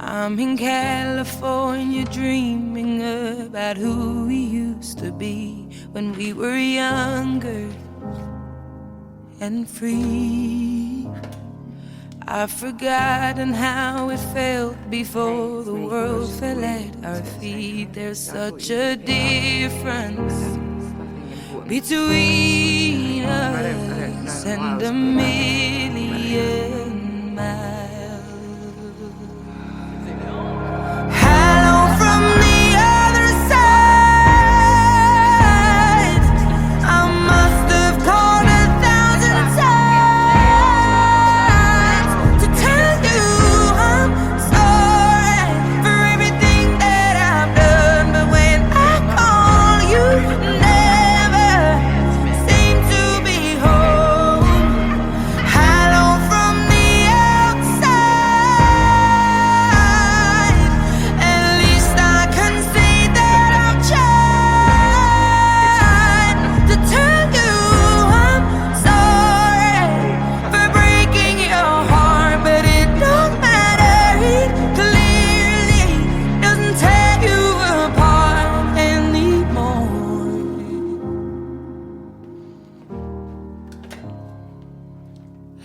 I'm in California dreaming about who we used to be when we were younger and free. I've forgotten how it felt before the world fell at our feet. There's such a difference between us and a million miles. 'Cause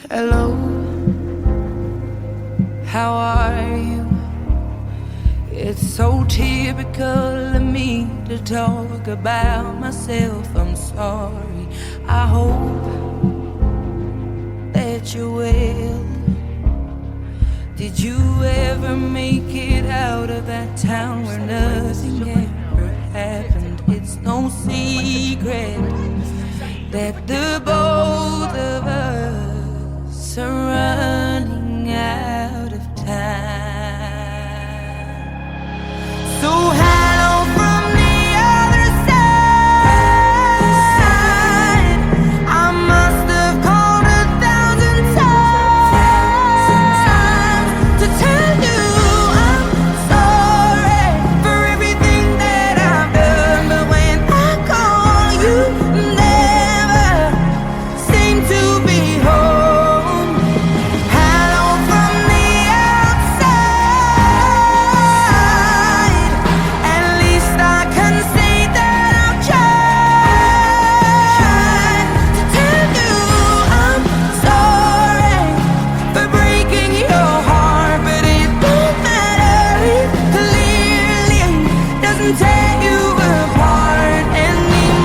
Hello, how are you? It's so typical of me to talk about myself. I'm sorry. I hope that you're well. Did you ever make it out of that town where nothing ever happened? It's no secret that the both of us are running out of time. So hello from the other side. I must have called 1,000 times to tell you I'm sorry for everything that I've done. But when I call, you never seem to be home. Hello from the outside. At least I can say that I've tried to tell you I'm sorry for breaking your heart. But it don't matter, it clearly doesn't tear you apart anymore.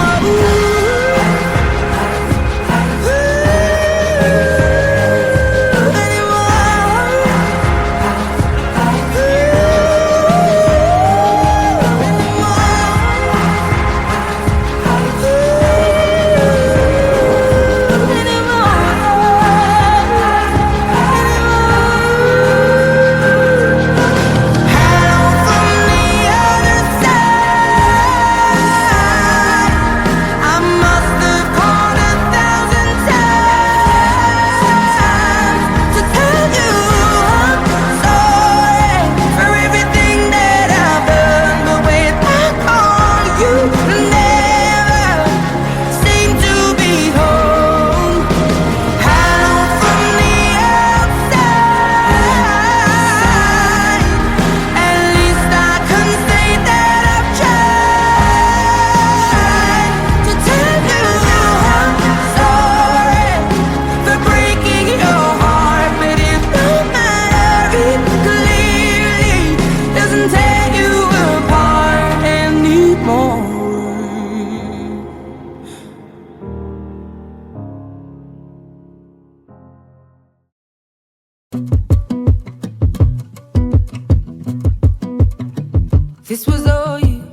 This was all you,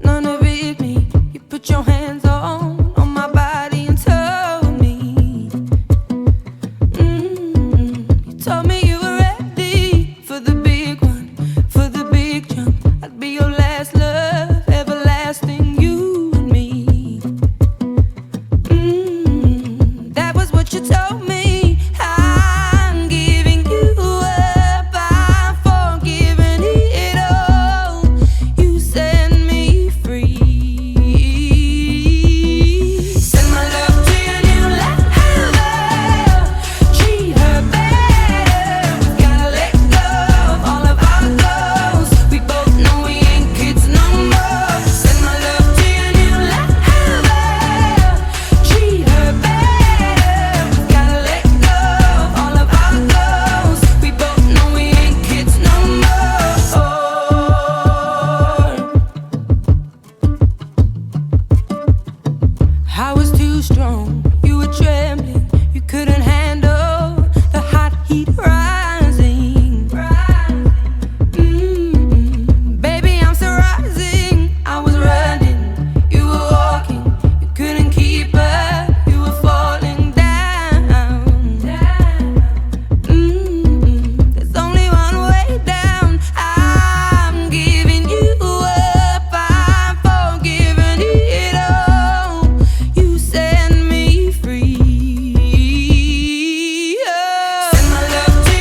none of it me. You put your hands on my body and told me, you told me you were ready for the big one, for the big jump. I'd be your last love, everlasting, you and me. That was what you told me. I'm giving you up, I'm forgiving it all. You set me free. Send my love to your new lover. Treat her better. We gotta let go of all of our goals. We both know we ain't kids no more. Send my love to your new lover. Treat her better. We gotta let go of all of our goals. We both know we ain't kids no more. I was too strong, you were trembling, you couldn't handle the hot heat rising. Baby, I'm still rising. I was running, you were walking, you couldn't keep up, you were falling down. There's only one way down. I'm giving you up, I'm forgiving it all. You set me free. Send my love to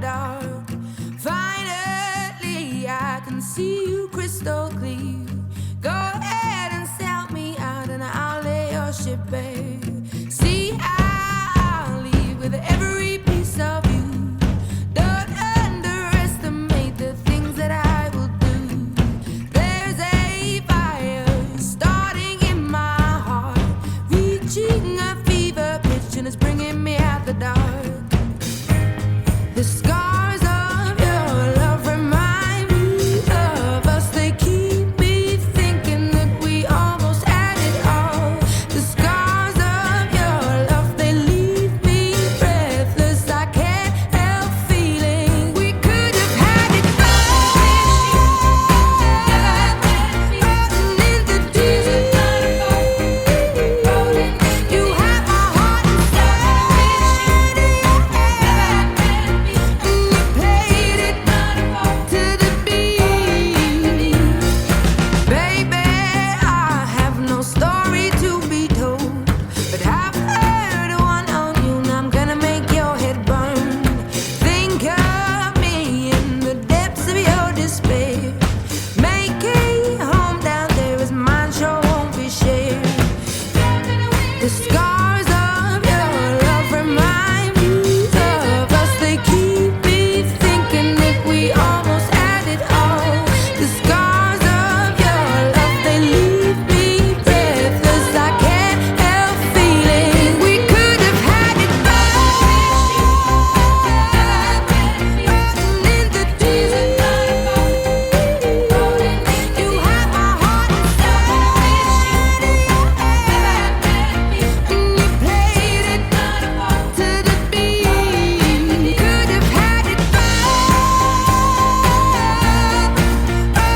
dark. Finally, I can see you crystal clear. Go ahead and sell me out, and I'll lay your ship bare. See, I'll leave with every piece of you. Don't underestimate the things that I will do. There's a fire starting in my heart, reaching a fever pitch, and it's bringing me out the dark. The scars of your love remind me of us. They keep me thinking that we almost had it all. The scars of your love, they leave me breathless. I can't help feeling we could have had it all. Floating in the deep. You have my heart inside of your hand, and you played it to the beat. Baby, I have no story to be told, but I've heard one on you, and I'm gonna make your head burn. Think of me in the depths of your despair. Make a home down there as mine sure won't be shared. The scars of your love remind me of us. They keep me thinking that we almost had it all. The scars of your love, they leave me breathless. I can't help feeling we could have had it all. Floating in the deep. You have my heart inside of your hand, and you played it to the beat. Could have had it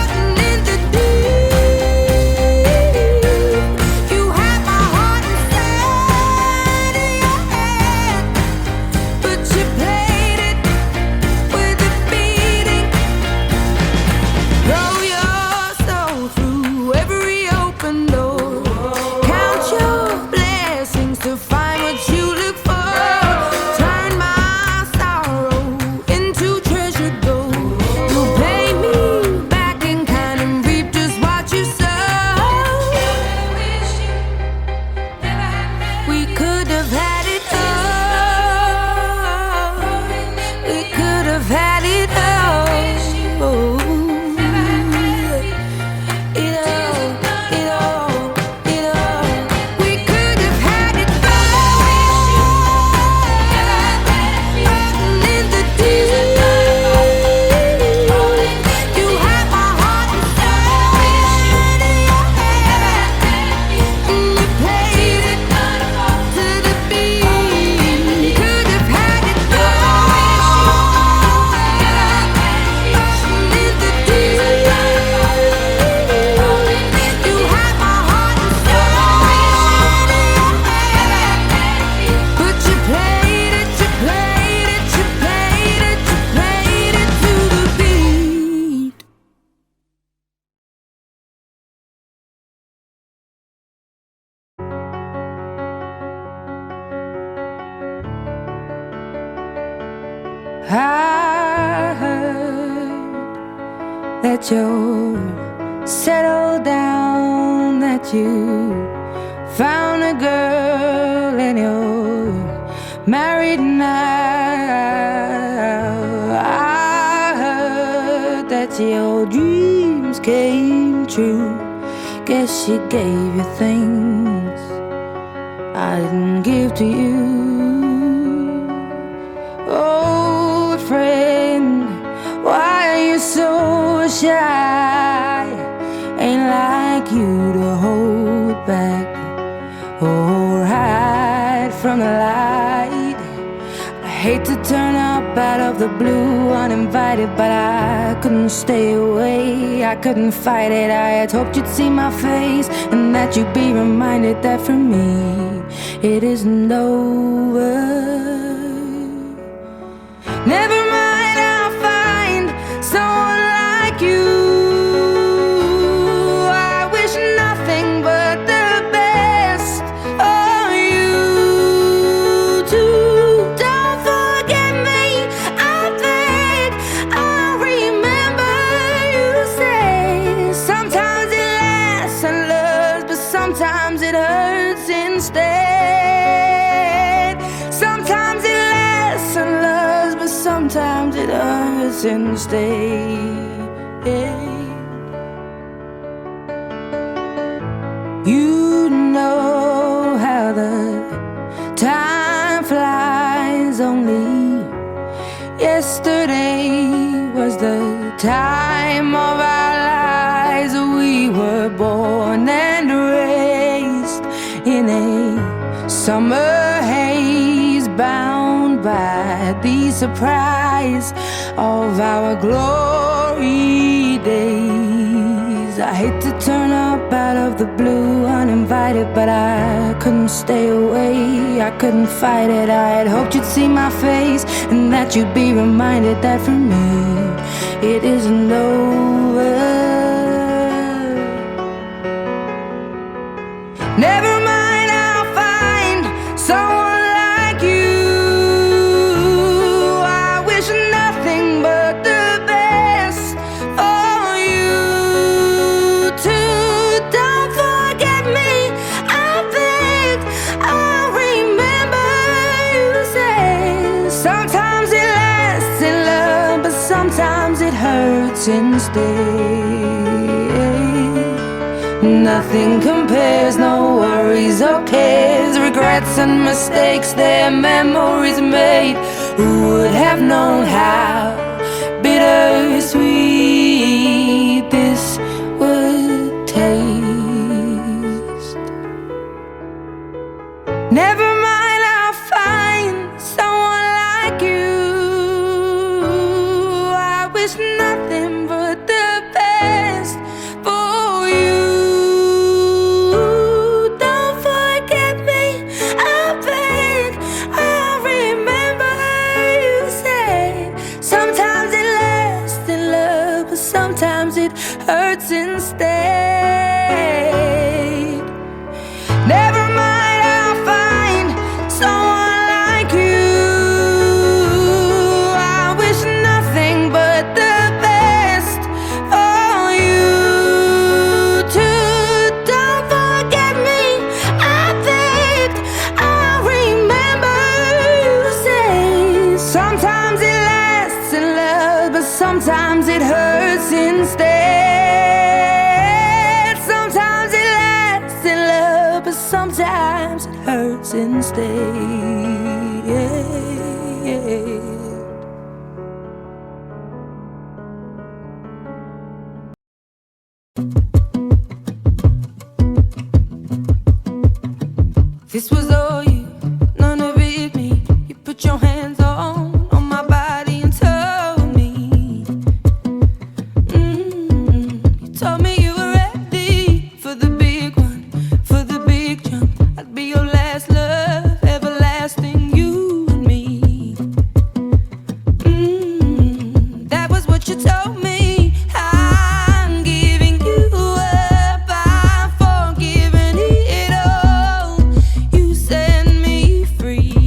floating in the deep. You have my heart inside of your hand, but you played it with a beating. Throw your soul through every open door. Count your blessings to find what you look for. Turn my sorrow into treasure gold. You'll pay me back in kind and reap just what you sow. We could have had it all. We could have had it all. It all, it all, it all. We could have had it floating in the deep. You have my heart inside of your hand, and you played it to the beat. Could have had it floating in the deep. You have my heart inside of your hand, but you played it, you played it, you played it, you played it to the beat. I heard that you're settled down, that you found a girl and you're married now. I heard that your dreams came true. Guess she gave you things I didn't give to you. Old friend, why are you so shy? Ain't like you to hold back or hide from the light. I hate to turn up out of the blue uninvited, but I couldn't stay away, I couldn't fight it. I had hoped you'd see my face and that you'd be reminded that for me it isn't over. Never mind, I'll find someone like you. I wish nothing but the best for you too. Don't forget me, I'll instead. Sometimes it lasts and loves, but sometimes it hurts instead. You know how the time flies. Only yesterday was the time of our lives. We were born and raised in a summer haze, bound by the surprise of our glory days. I hate to turn up out of the blue uninvited, but I couldn't stay away, I couldn't fight it. I had hoped you'd see my face and that you'd be reminded that for me it isn't over. Never mind, I'll find someone like you. I wish nothing but the best for you too. Don't forget me, I beg. I remember you said sometimes it lasts in love, but sometimes it hurts instead. Nothing compares, no worries or cares, regrets and mistakes, their memories made. Who would have known how bittersweet this would taste? Never mind, I'll find someone like you. I wish nothing but the best for you. Don't forget me, I beg. I remember you said sometimes it lasts in love, but sometimes it hurts instead. Never mind, I'll find someone like you. I wish nothing but the best for you too. Don't forget me, I begged. I remember you say sometimes it lasts in love, but sometimes it hurts instead. Sometimes it lasts in love, but sometimes it hurts instead. This was all you, none of it me. You put your hands on my body and told me, you told me you were ready for the big one, for the big jump. I'd be your last love, everlasting, you and me. That was what you told me. I'm giving you up, I'm forgiving it all. You set me free.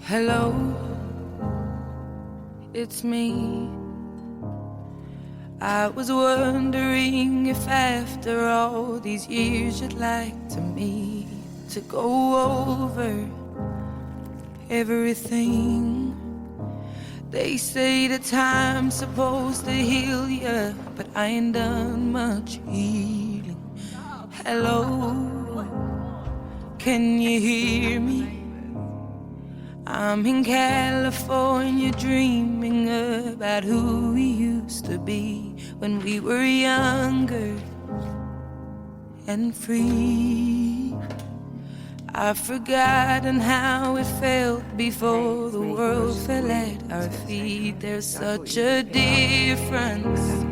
Hello, it's me. I was wondering if after all these years you'd like to meet to go over everything. They say the time's supposed to heal ya, but I ain't done much healing. Hello, can you hear me? I'm in California dreaming about who we used to be when we were younger and free. I've forgotten how it felt before the world fell at our feet. There's such a difference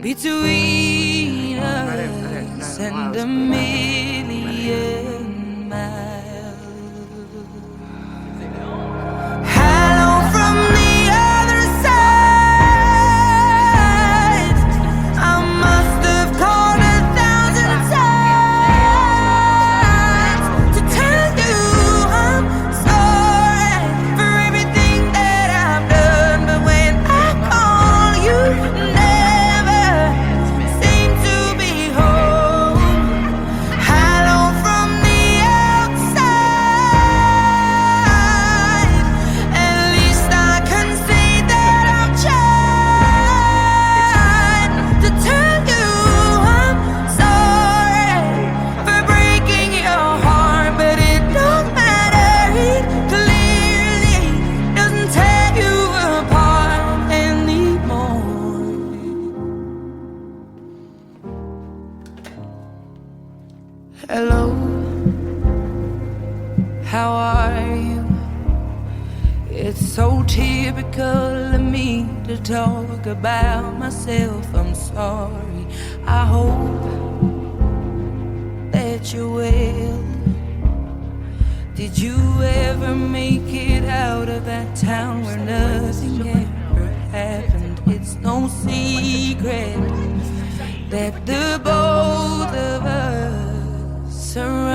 between us and a million miles. Hello from the other side. I must have called 1,000 times to tell you I'm sorry for everything that I've done. But when I call, you never seem to be home. Hello from the outside. At least I can say that I've tried to tell you I'm sorry for breaking your heart, but it don't matter. It clearly doesn't tear you apart anymore. Hello, how are you? It's so typical of me to talk about myself. I'm sorry. I hope that you're well. Did you ever make it out of that town where nothing ever happened? It's no secret that the both of us are